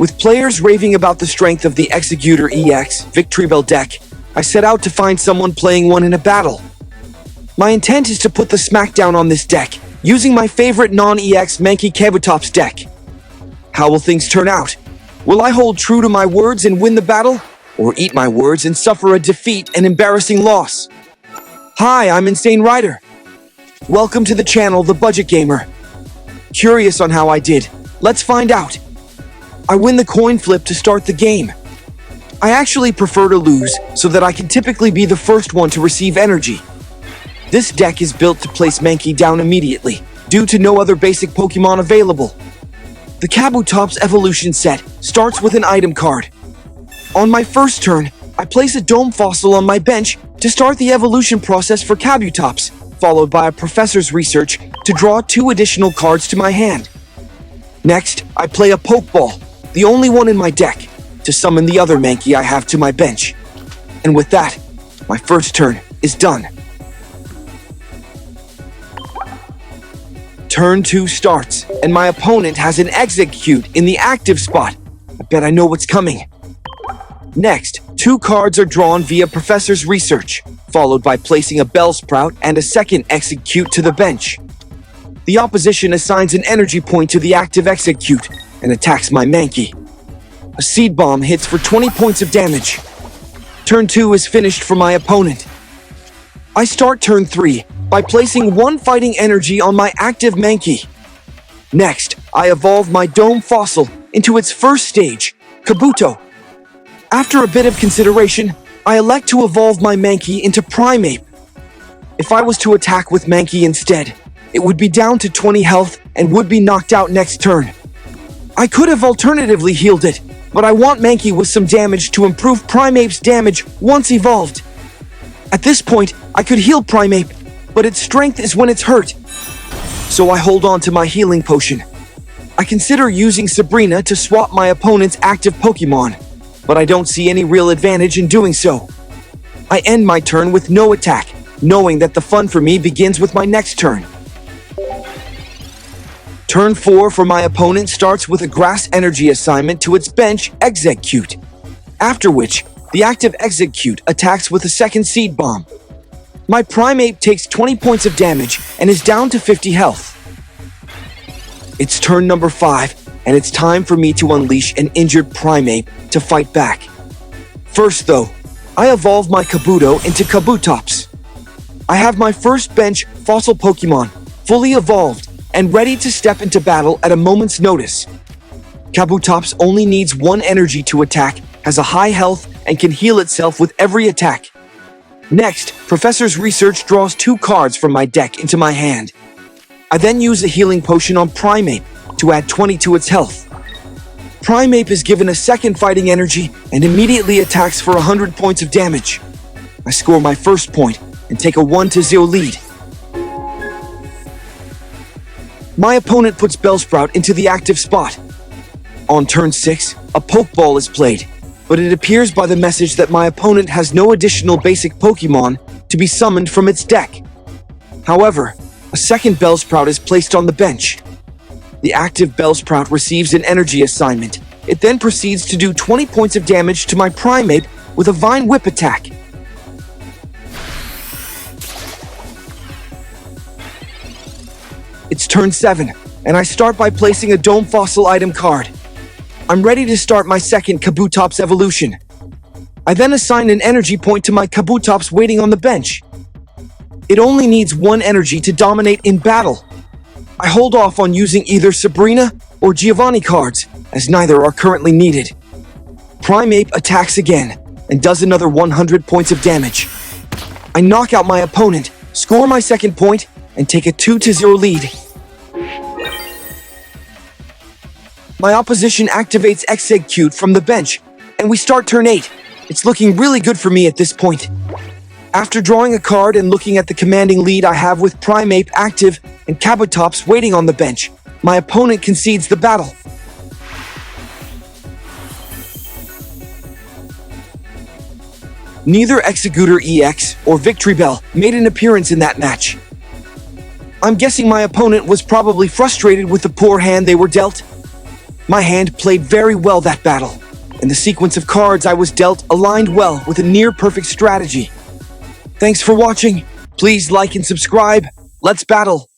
With players raving about the strength of the Exeggutor EX Victory Bell deck, I set out to find someone playing one in a battle. My intent is to put the smackdown on this deck, using my favorite non-EX Mankey Kabutops deck. How will things turn out? Will I hold true to my words and win the battle? Or eat my words and suffer a defeat and embarrassing loss? Hi, I'm Insane Rider. Welcome to the channel, The Budget Gamer. Curious on how I did? Let's find out. I win the coin flip to start the game. I actually prefer to lose so that I can typically be the first one to receive energy. This deck is built to place Mankey down immediately, due to no other basic Pokemon available. The Kabutops evolution set starts with an item card. On my first turn, I place a Dome Fossil on my bench to start the evolution process for Kabutops, followed by a Professor's Research to draw 2 additional cards to my hand. Next, I play a Pokeball, the only one in my deck, to summon the other Mankey I have to my bench. And with that, my first turn is done. Turn 2 starts, and my opponent has an Exeggutor in the active spot. I bet I know what's coming. Next, 2 cards are drawn via Professor's Research, followed by placing a Bellsprout and a second Exeggutor to the bench. The opposition assigns an energy point to the active Exeggutor and attacks my Mankey. A Seed Bomb hits for 20 points of damage. Turn 2 is finished for my opponent. I start turn 3 by placing 1 fighting energy on my active Mankey. Next, I evolve my Dome Fossil into its first stage, Kabuto. After a bit of consideration, I elect to evolve my Mankey into Primeape. If I was to attack with Mankey instead, it would be down to 20 health and would be knocked out next turn. I could have alternatively healed it, but I want Mankey with some damage to improve Primeape's damage once evolved. At this point, I could heal Primeape, but its strength is when it's hurt. So I hold on to my healing potion. I consider using Sabrina to swap my opponent's active Pokemon, but I don't see any real advantage in doing so. I end my turn with no attack, knowing that the fun for me begins with my next turn. Turn 4 for my opponent starts with a Grass Energy assignment to its bench, Exeggutor, after which the active Exeggutor attacks with a second Seed Bomb. My Primeape takes 20 points of damage and is down to 50 health. It's turn number 5, and it's time for me to unleash an injured Primeape to fight back. First though, I evolve my Kabuto into Kabutops. I have my first bench fossil Pokemon, fully evolved, and ready to step into battle at a moment's notice. Kabutops only needs 1 energy to attack, has a high health, and can heal itself with every attack. Next, Professor's Research draws 2 cards from my deck into my hand. I then use a healing potion on Primeape to add 20 to its health. Primeape is given a second fighting energy and immediately attacks for 100 points of damage. I score my first point and take a 1-0 lead. My opponent puts Bellsprout into the active spot. On turn 6, a Pokeball is played, but it appears by the message that my opponent has no additional basic Pokemon to be summoned from its deck. However, a second Bellsprout is placed on the bench. The active Bellsprout receives an energy assignment. It then proceeds to do 20 points of damage to my Primeape with a Vine Whip attack. It's turn 7, and I start by placing a Dome Fossil item card. I'm ready to start my second Kabutops evolution. I then assign an energy point to my Kabutops waiting on the bench. It only needs 1 energy to dominate in battle. I hold off on using either Sabrina or Giovanni cards, as neither are currently needed. Primeape attacks again, and does another 100 points of damage. I knock out my opponent, score my second point, and take a 2-0 lead. My opposition activates Exeggutor from the bench, and we start turn 8. It's looking really good for me at this point. After drawing a card and looking at the commanding lead I have with Primeape active and Kabutops waiting on the bench, my opponent concedes the battle. Neither Exeggutor EX or Victory Bell made an appearance in that match. I'm guessing my opponent was probably frustrated with the poor hand they were dealt. My hand played very well that battle, and the sequence of cards I was dealt aligned well with a near-perfect strategy. Thanks for watching. Please like and subscribe. Let's battle.